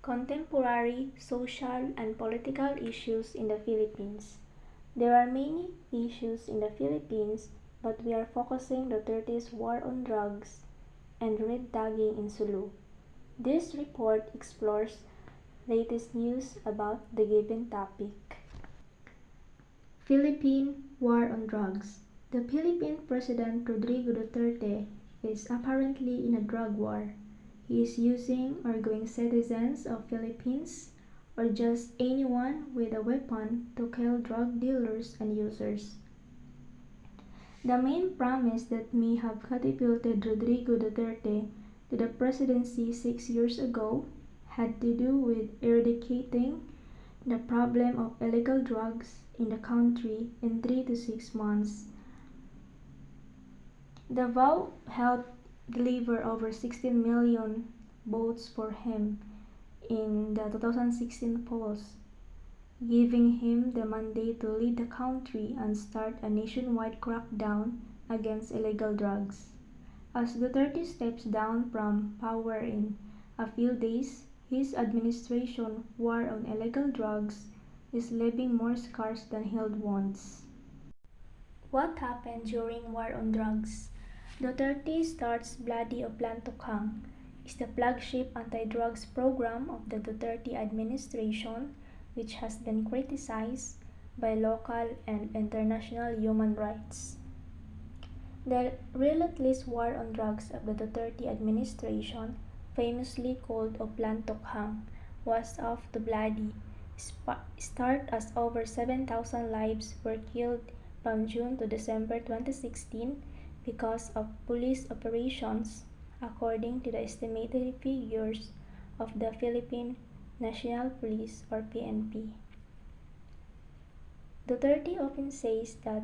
Contemporary social and political issues in the Philippines. There are many issues in the Philippines, but we are focusing Duterte's war on drugs and red tagging in Sulu. This report explores latest news about the given topic. Philippine War on Drugs. The Philippine President Rodrigo Duterte is apparently in a drug war. He is using outgoing citizens of Philippines or just anyone with a weapon to kill drug dealers and users. The main premise that may have catapulted Rodrigo Duterte to the presidency 6 years ago had to do with eradicating the problem of illegal drugs in the country in 3 to 6 months. The vow helped deliver over 16 million votes for him in the 2016 polls, giving him the mandate to lead the country and start a nationwide crackdown against illegal drugs. As Duterte steps down from power in a few days, his administration war on illegal drugs is leaving more scars than healed wounds. What happened during war on drugs? Duterte starts Bloody o Plan Tukhang is the flagship anti-drugs program of the Duterte administration, which has been criticized by local and international human rights. The relentless war on drugs of the Duterte administration, famously called o Plan Tukhang, was off to bloody start as over 7,000 lives were killed from June to December 2016 because of police operations, according to the estimated figures of the Philippine National Police or PNP. Duterte often says that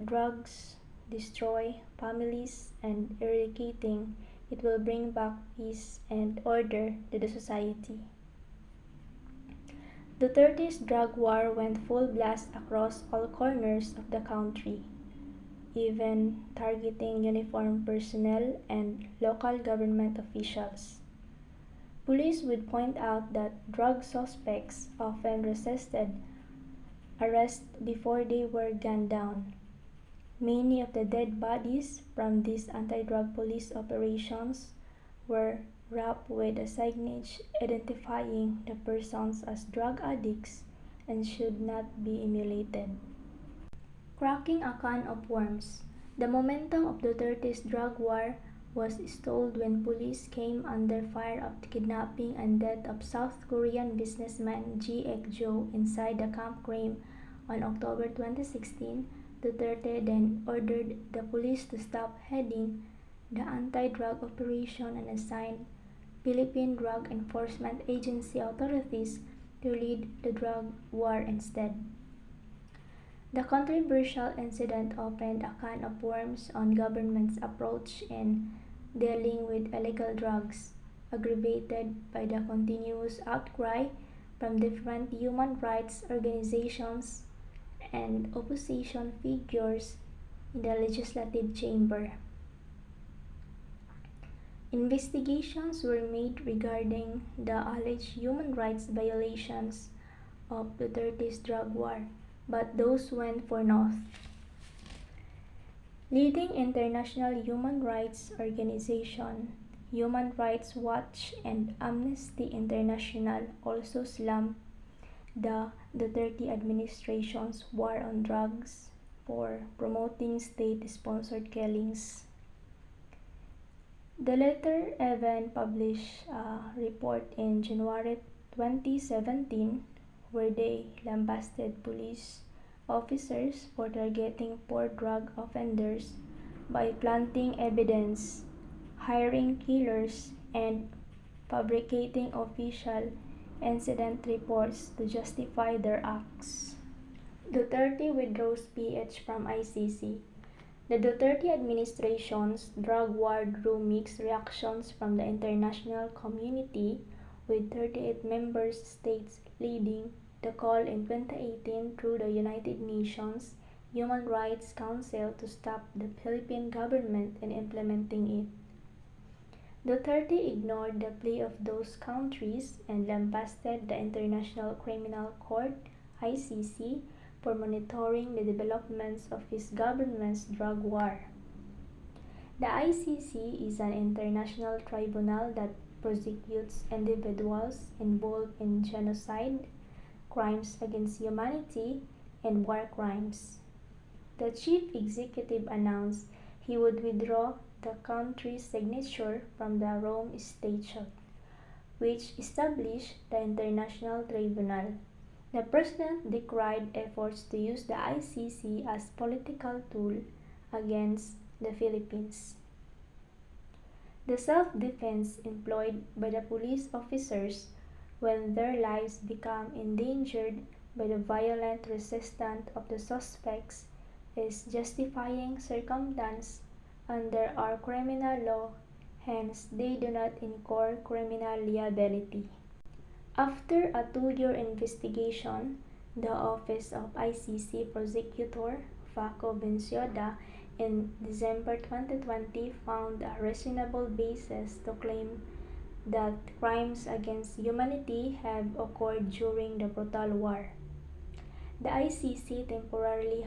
drugs destroy families and eradicating it will bring back peace and order to the society. Duterte's drug war went full blast across all corners of the country, even targeting uniformed personnel and local government officials. Police would point out that drug suspects often resisted arrest before they were gunned down. Many of the dead bodies from these anti-drug police operations were wrapped with a signage identifying the persons as drug addicts and should not be emulated. Cracking a can of worms. The momentum of Duterte's drug war was stalled when police came under fire of the kidnapping and death of South Korean businessman Ji Ek-jo inside the Camp Crame on October 2016. Duterte then ordered the police to stop heading the anti-drug operation and assigned Philippine Drug Enforcement Agency authorities to lead the drug war instead. The controversial incident opened a can of worms on government's approach in dealing with illegal drugs, aggravated by the continuous outcry from different human rights organizations and opposition figures in the legislative chamber. Investigations were made regarding the alleged human rights violations of Duterte's drug war, but those went for naught. Leading international human rights organizations, Human Rights Watch and Amnesty International also slammed the Duterte administration's war on drugs for promoting state-sponsored killings. The latter even published a report in January 2017 where they lambasted police officers for targeting poor drug offenders by planting evidence, hiring killers, and fabricating official incident reports to justify their acts. Duterte withdraws PH from ICC. The Duterte administration's drug war drew mixed reactions from the international community, with 38 member states leading the call in 2018 through the United Nations Human Rights Council to stop the Philippine government in implementing it. Duterte ignored the plea of those countries and lambasted the International Criminal Court (ICC) for monitoring the developments of his government's drug war. The ICC is an international tribunal that prosecutes individuals involved in genocide, crimes against humanity, and war crimes. The chief executive announced he would withdraw the country's signature from the Rome Statute, which established the International Tribunal. The president decried efforts to use the ICC as political tool against the Philippines. The self-defense employed by the police officers when their lives become endangered by the violent resistance of the suspects is justifying circumstance under our criminal law, hence they do not incur criminal liability. After a 2-year investigation, the Office of ICC Prosecutor Faco Bensioda in December 2020 found a reasonable basis to claim that crimes against humanity have occurred during the brutal war. The ICC temporarily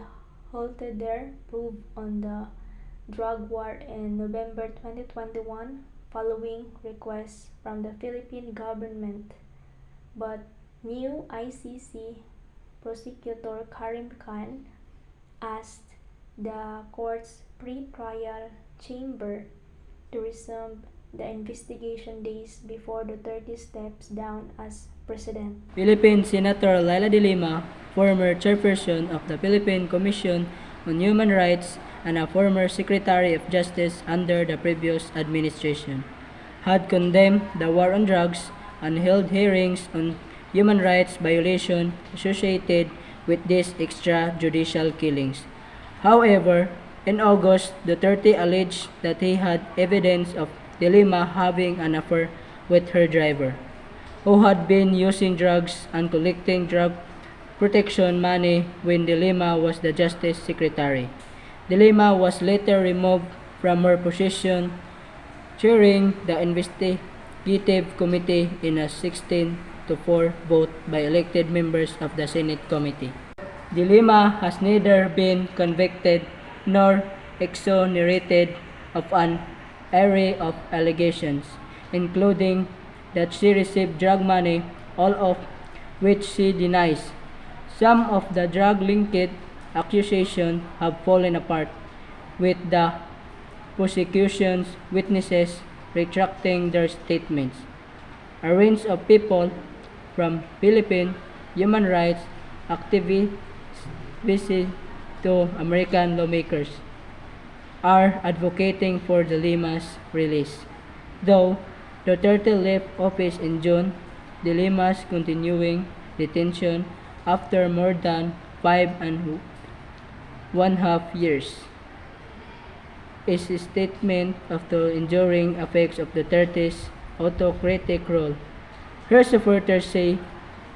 halted their probe on the drug war in November 2021 following requests from the Philippine government, but new ICC prosecutor Karim Khan asked the court's pre-trial chamber to resume the investigation days before Duterte steps down as president. Philippine Senator Laila de Lima, former chairperson of the Philippine Commission on Human Rights and a former Secretary of Justice under the previous administration, had condemned the war on drugs and held hearings on human rights violations associated with these extrajudicial killings. However, in August, Duterte alleged that he had evidence of De Lima having an affair with her driver, who had been using drugs and collecting drug protection money when De Lima was the Justice Secretary. De Lima was later removed from her position, chairing the investigative committee in a 16-4 vote by elected members of the Senate Committee. De Lima has neither been convicted nor exonerated of an array of allegations, including that she received drug money, all of which she denies. Some of the drug-linked accusations have fallen apart, with the prosecution's witnesses retracting their statements. A range of people, from Philippine human rights activists to American lawmakers, are advocating for De Lima's release. Though Duterte left office in June, De Lima's continuing detention after more than 5.5 years is a statement of the enduring effects of Duterte's autocratic rule. Her supporters say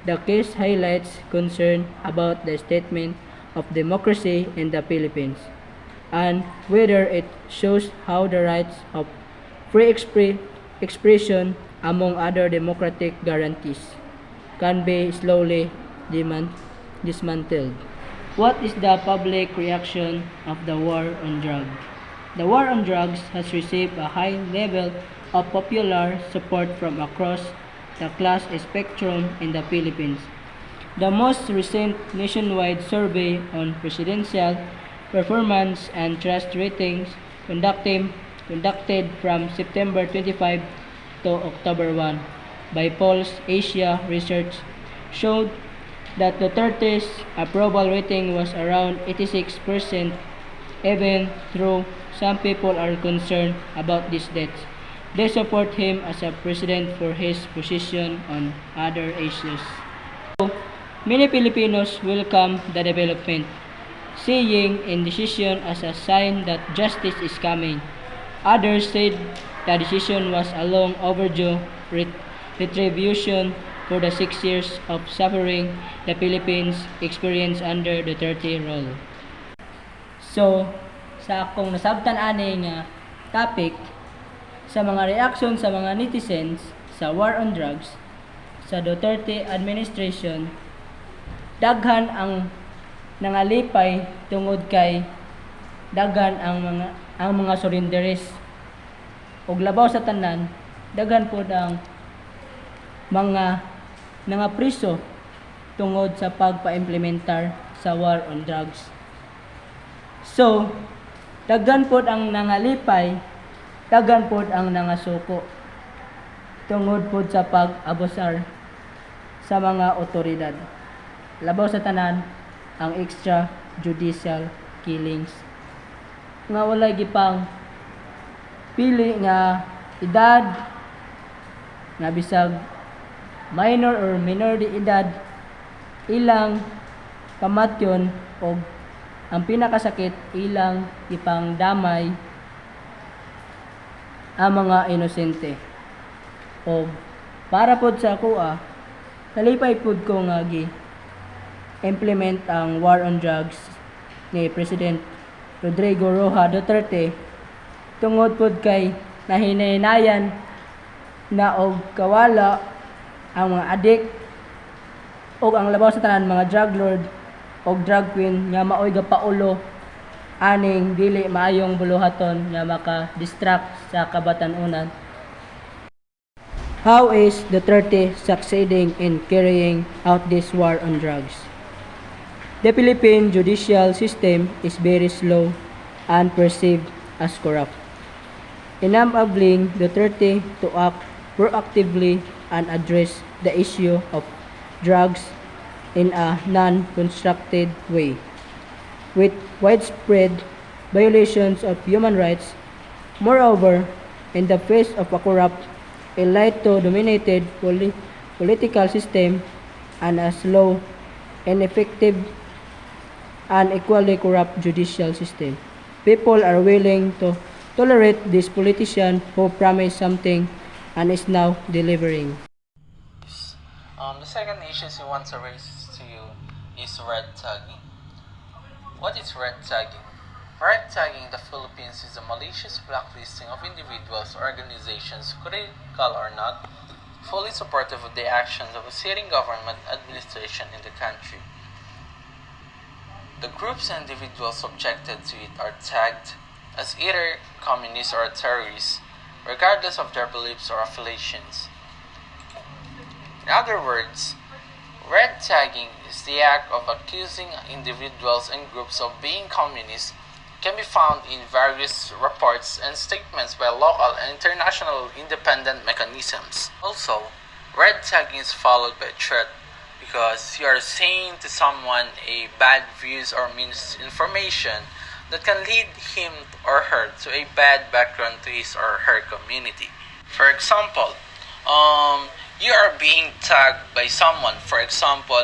the case highlights concern about the statement of democracy in the Philippines, and whether it shows how the rights of free expression, among other democratic guarantees, can be slowly dismantled. What is the public reaction of the war on drugs? The war on drugs has received a high level of popular support from across the class spectrum in the Philippines. The most recent nationwide survey on presidential performance and trust ratings conducted from September 25 to October 1 by Pulse Asia Research showed that Duterte's approval rating was around 86%, even though some people are concerned about these deaths. They support him as a president for his position on other issues. Many Filipinos welcome the development, seeing indecision as a sign that justice is coming. Others said the decision was a long overdue retribution for the 6 years of suffering the Philippines experienced under the Duterte rule. So, sa akong nasabtan ani nga topic, Sa mga reaksyon sa mga netizens sa war on drugs sa Duterte administration, daghan ang nangalipay tungod kay daghan ang mga surrenderies ug labaw sa tanan daghan pod ang mga priso tungod sa pagpaimplementar sa war on drugs. So, daghan pod ang nangalipay, daghan pod ang nangasuko tungod pod sa pag-abusar sa mga otoridad. Labaw sa tanan ang extrajudicial killings nga walay gipang pili nga edad nga bisag minor or minor de edad ilang kamatyon o ang pinakasakit ilang ipang damay ang mga inosente. O para pod sa kuha nalipay pod ko nga implement ang war on drugs ni President Rodrigo Roa Duterte tungod pod kay nahinaynayan na og kawala ang mga adik og ang labaw sa tanan mga drug lord og drug queen nga maoy gapaulo aning dili maayong buluhaton nga maka-distract sa kabatan-unan. How is Duterte succeeding in carrying out this war on drugs? The Philippine judicial system is very slow and perceived as corrupt, enabling Duterte to act proactively and address the issue of drugs in a non-constructed way, with widespread violations of human rights. Moreover, in the face of a corrupt, elite-dominated political system and a slow, ineffective, and equally corrupt judicial system, people are willing to tolerate this politician who promised something and is now delivering. The second issue we want to raise to you is red tagging. What is red tagging? Red tagging in the Philippines is a malicious blacklisting of individuals or organizations, critical or not, fully supportive of the actions of a sitting government administration in the country. The groups and individuals subjected to it are tagged as either communists or terrorists, regardless of their beliefs or affiliations. In other words, red tagging is the act of accusing individuals and groups of being communists. Can be found in various reports and statements by local and international independent mechanisms. Also, red tagging is followed by a threat because you are saying to someone a bad views or misinformation that can lead him or her to a bad background to his or her community. For example, you are being tagged by someone, for example,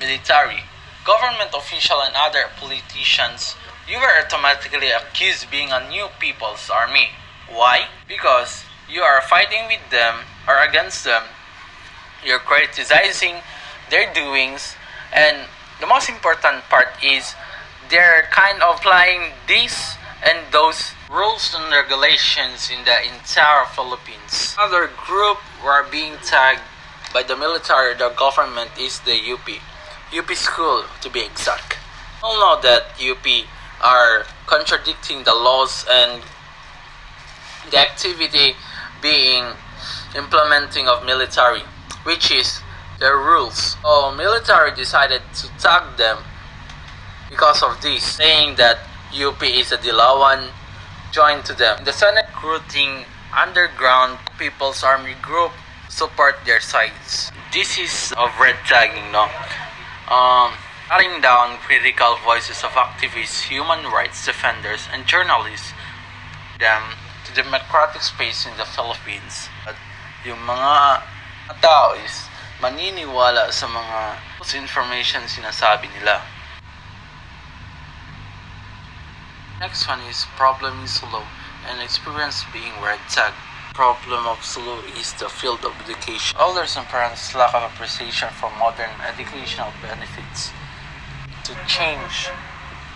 military, government official and other politicians. You were automatically accused being a new people's army. Why? Because you are fighting with them or against them. You're criticizing their doings, and the most important part is they're kind of applying these and those rules and regulations in the entire Philippines. Another group who are being tagged by the military or the government is the UP school to be exact. We all know that UP are contradicting the laws and the activity being implementing of military, which is their rules. So military decided to tag them because of this, saying that UP is a Dilawan joined to them. The Senate recruiting underground People's Army group support their sides. This is of red tagging, no? Cutting down critical voices of activists, human rights defenders, and journalists them to democratic space in the Philippines. At yung mga tao is maniniwala sa mga false information sinasabi nila. Next one is problem is slow and experience being red tagged. Problem of slow is the field of education. Elders and parents lack of appreciation for modern educational benefits. To change,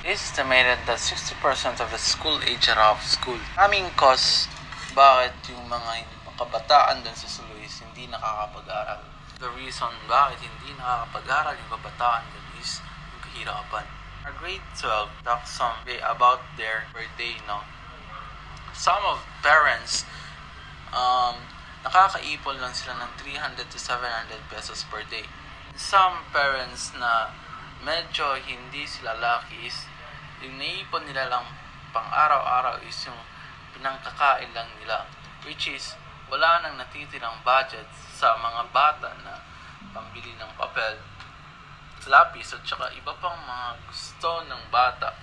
it is estimated that 60% of the school age are out of school. Coming cause bakit yung mga kabataan doon sa Sulu is hindi nakakapag-aral. The reason bakit hindi nakakapag-aral yung kabataan doon is yung kahirapan. Our grade 12 talks some about their birthday, no? Some of parents, nakakaipon lang sila ng 300 to 700 pesos per day. Some parents na medyo hindi sila lucky is yung naipon nila lang pang araw-araw is yung pinangkakain lang nila, which is wala nang natitirang budget sa mga bata na pambili ng papel, lapis at saka iba pang mga gusto ng bata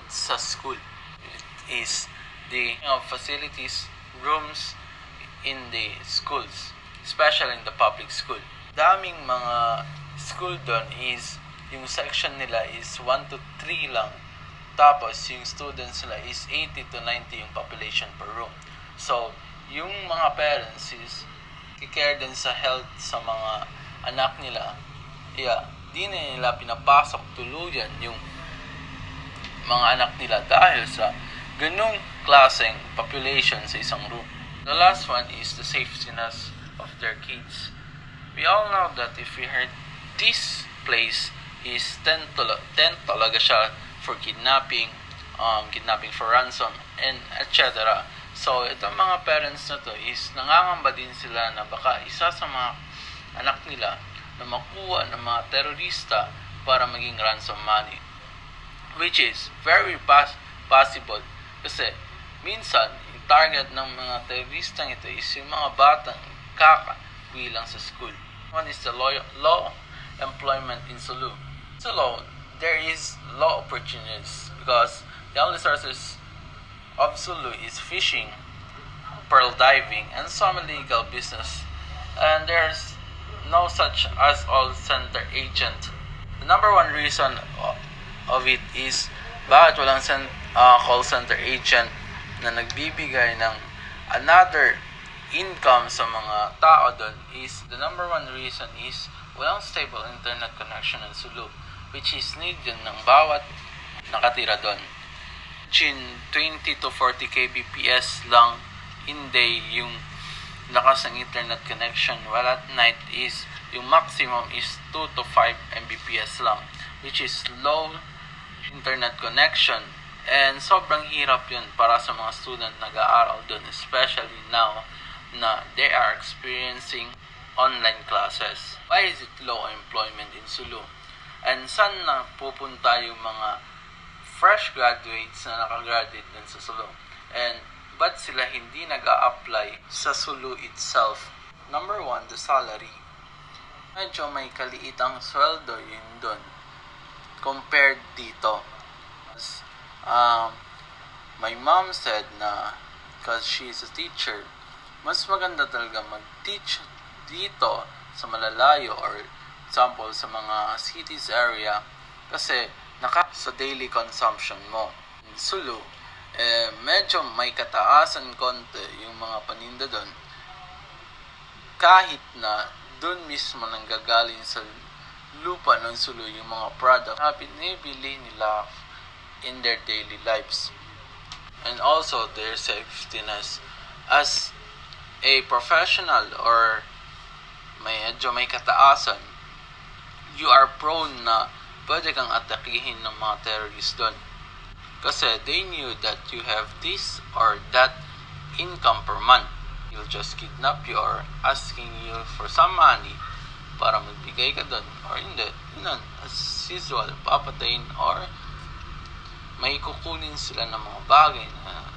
sa school. It is the facilities, rooms in the schools, especially in the public school. Daming mga school doon is yung section nila is 1 to 3 lang. Tapos yung students nila is 80 to 90 yung population per room. So, yung mga parents is kikare din sa health sa mga anak nila. Di na nila pinapasok tuluyan yung mga anak nila dahil sa ganung klaseng population sa isang room. The last one is the safetyness of their kids. We all know that if we heard this place is 10 talaga siya for kidnapping, kidnapping for ransom, and etc. So, itong mga parents na to is nangangamba din sila na baka isa sa mga anak nila na makuha ng mga terorista para maging ransom money. Which is very possible kasi minsan, yung target ng mga teroristang ito is yung mga batang kakabilang sa school. One is the law employment in Sulu. So, there is law opportunities because the only sources of Sulu is fishing, pearl diving, and some illegal business. And there's no such as all center agent. The number one reason of it is bakit walang call center agent na nagbibigay ng another income sa mga tao doon is the number one reason is walang stable internet connection in Sulu, which is need yun ng bawat nakatira doon. Between 20 to 40 kbps lang in day yung lakas ng internet connection, while at night is yung maximum is 2 to 5 mbps lang, which is low internet connection, and sobrang hirap yun para sa mga student nag-aaral doon, especially now na they are experiencing online classes. Why is it low employment in Sulu? And saan na pupunta yung mga fresh graduates na nakagraduate din sa Sulu? And ba't sila hindi nag-a-apply sa Sulu itself? Number one, the salary. Medyo may kaliit ang sweldo yun doon compared dito. My mom said na because she's a teacher, mas maganda talaga mag-teach dito sa malalayo or example sa mga cities area kasi sa daily consumption mo. In Sulu, medyo may kataasan konti yung mga paninda doon kahit na doon mismo nanggagaling sa lupa ng Sulu yung mga product na binibili nila in their daily lives. And also their safetyness as a professional or medyo may kataasan, you are prone na pwede kang atakihin ng mga terrorists doon. Kasi they knew that you have this or that income per month. You'll just kidnap you or asking you for some money para magbigay ka doon. Or hindi, yun, as usual, papatayin or may kukunin sila ng mga bagay na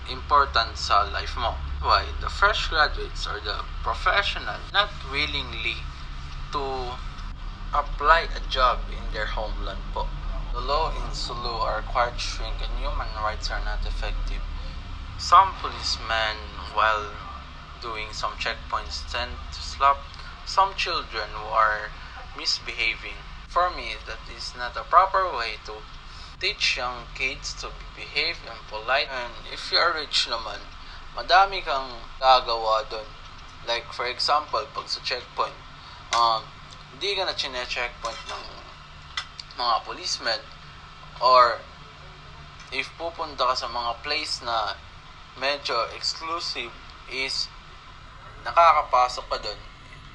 important sa life mo. Why? The fresh graduates or the professional not willingly to apply a job in their homeland po. The law in Sulu are quite strict and human rights are not effective. Some policemen, while doing some checkpoints, tend to slap some children who are misbehaving. For me, that is not a proper way to teach young kids to behave and polite. And if you are rich naman, madami kang gagawa doon. Like for example, pag sa checkpoint, hindi ka na chine-checkpoint ng mga policemen, or if pupunta ka sa mga place na medyo exclusive is nakakapasok ka doon.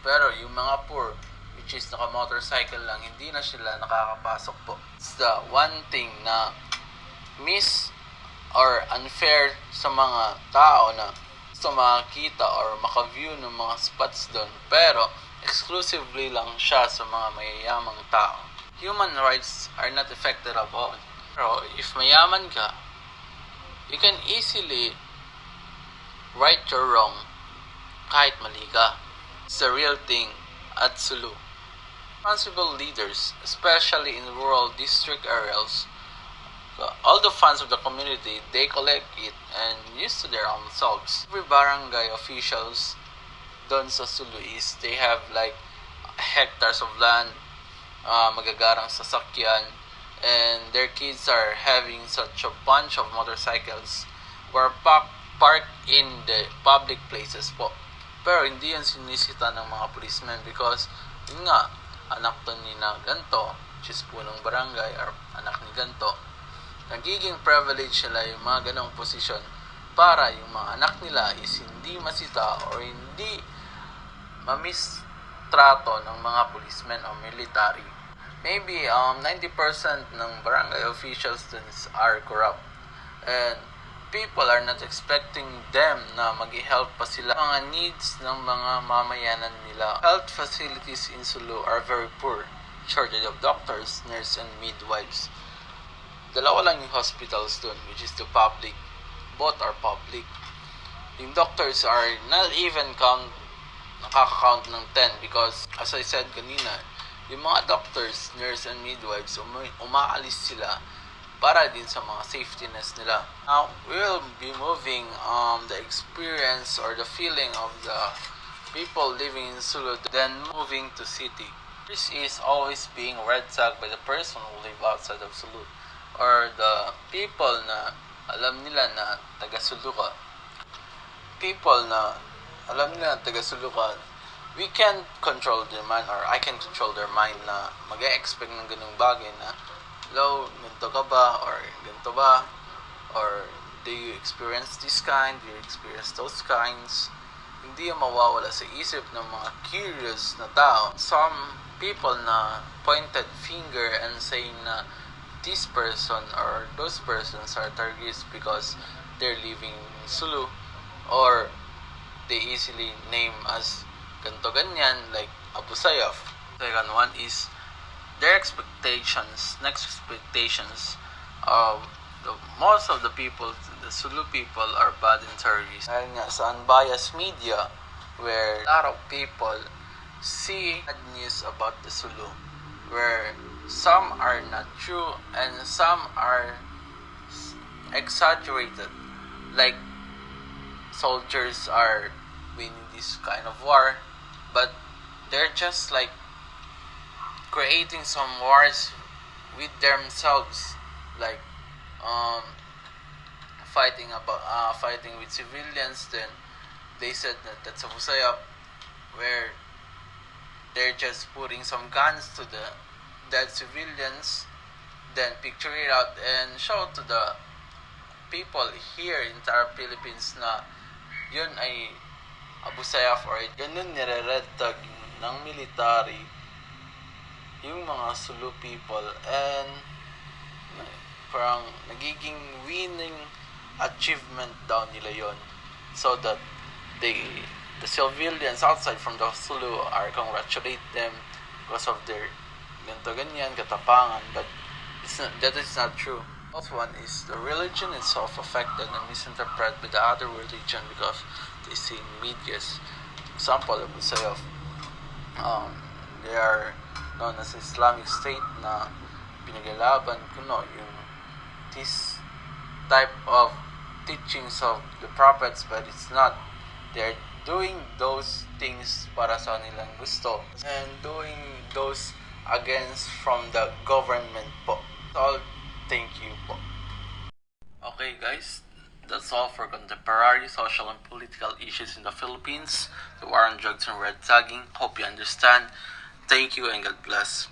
Pero yung mga poor, which is naka-motorcycle lang, hindi na sila nakakapasok po. It's the one thing na miss or unfair sa mga tao na gusto makakita or maka-view ng mga spots doon. Pero exclusively lang siya sa mga mayayamang tao. Human rights are not affected at all. Pero if mayaman ka, you can easily right your wrong kahit mali ka. It's the real thing at Sulu. Responsible leaders, especially in rural district areas, all the funds of the community, they collect it and use to their own selves. Every barangay officials doon sa Sulu is they have like hectares of land, magagarang sasakyan, and their kids are having such a bunch of motorcycles were parked in the public places po. Pero hindi yan sinisita ng mga policemen because yun nga, anak to ni na ganto, which is punong barangay or anak ni ganto. Nagiging privilege nila yung mga ganong posisyon para yung mga anak nila is hindi masita or hindi mamistrato ng mga policemen o military. Maybe 90% ng barangay officials dun are corrupt. And people are not expecting them na mag-help pa sila mga needs ng mga mamayanan nila. Health facilities in Sulu are very poor. Shortage of doctors, nurses, and midwives. Dalawa lang yung hospitals dun, which is the public. Both are public. Yung doctors are not even nakaka-count ng 10 because, as I said kanina, yung mga doctors, nurse, and midwives, umaalis sila para din sa mga safetyness nila. Now, we will be moving the experience or the feeling of the people living in Sulu, then moving to city. This is always being red tagged by the person who live outside of Sulu or the people na alam nila na taga-Sulu ka. People na alam nila na taga-Sulu ka, we can control their mind or I can control their mind na mag-expect ng ganung bagay na hello, ganito ka ba? Or ganito ba? Or do you experience this kind? Do you experience those kinds? Hindi yung mawawala sa isip ng mga curious na tao. Some people na pointed finger and saying na this person or those persons are targets because they're living in Sulu or they easily name as ganto ganyan like Abu Sayyaf. Second one is their expectations, next expectations of most of the people, the Sulu people are bad in terrorists. Dahil nga sa unbiased media where a lot of people see bad news about the Sulu where some are not true and some are exaggerated, like soldiers are winning this kind of war, but they're just like creating some wars with themselves, like fighting with civilians. Then they said that that's a Musayap where they're just putting some guns to the dead civilians, then picture it out and show to the people here in entire Philippines na yun ay Abu Sayyaf or ganun nire-red tag ng military yung mga Sulu people and parang nagiging winning achievement daw nila yon so that the civilians outside from the Sulu are congratulate them because of their ganto ganyan katapangan, but that is not true. Also one is the religion itself affected and misinterpreted by the other religion because they see in medias. Example, I would say of they are known as Islamic State na pinaglalaban kuno yung this type of teachings of the prophets, but it's not. They're doing those things para sa nilang gusto and doing those against from the government po. All, thank you po. Okay guys, that's all for contemporary social and political issues in the Philippines, the war on drugs and red tagging. Hope you understand. Thank you and God bless.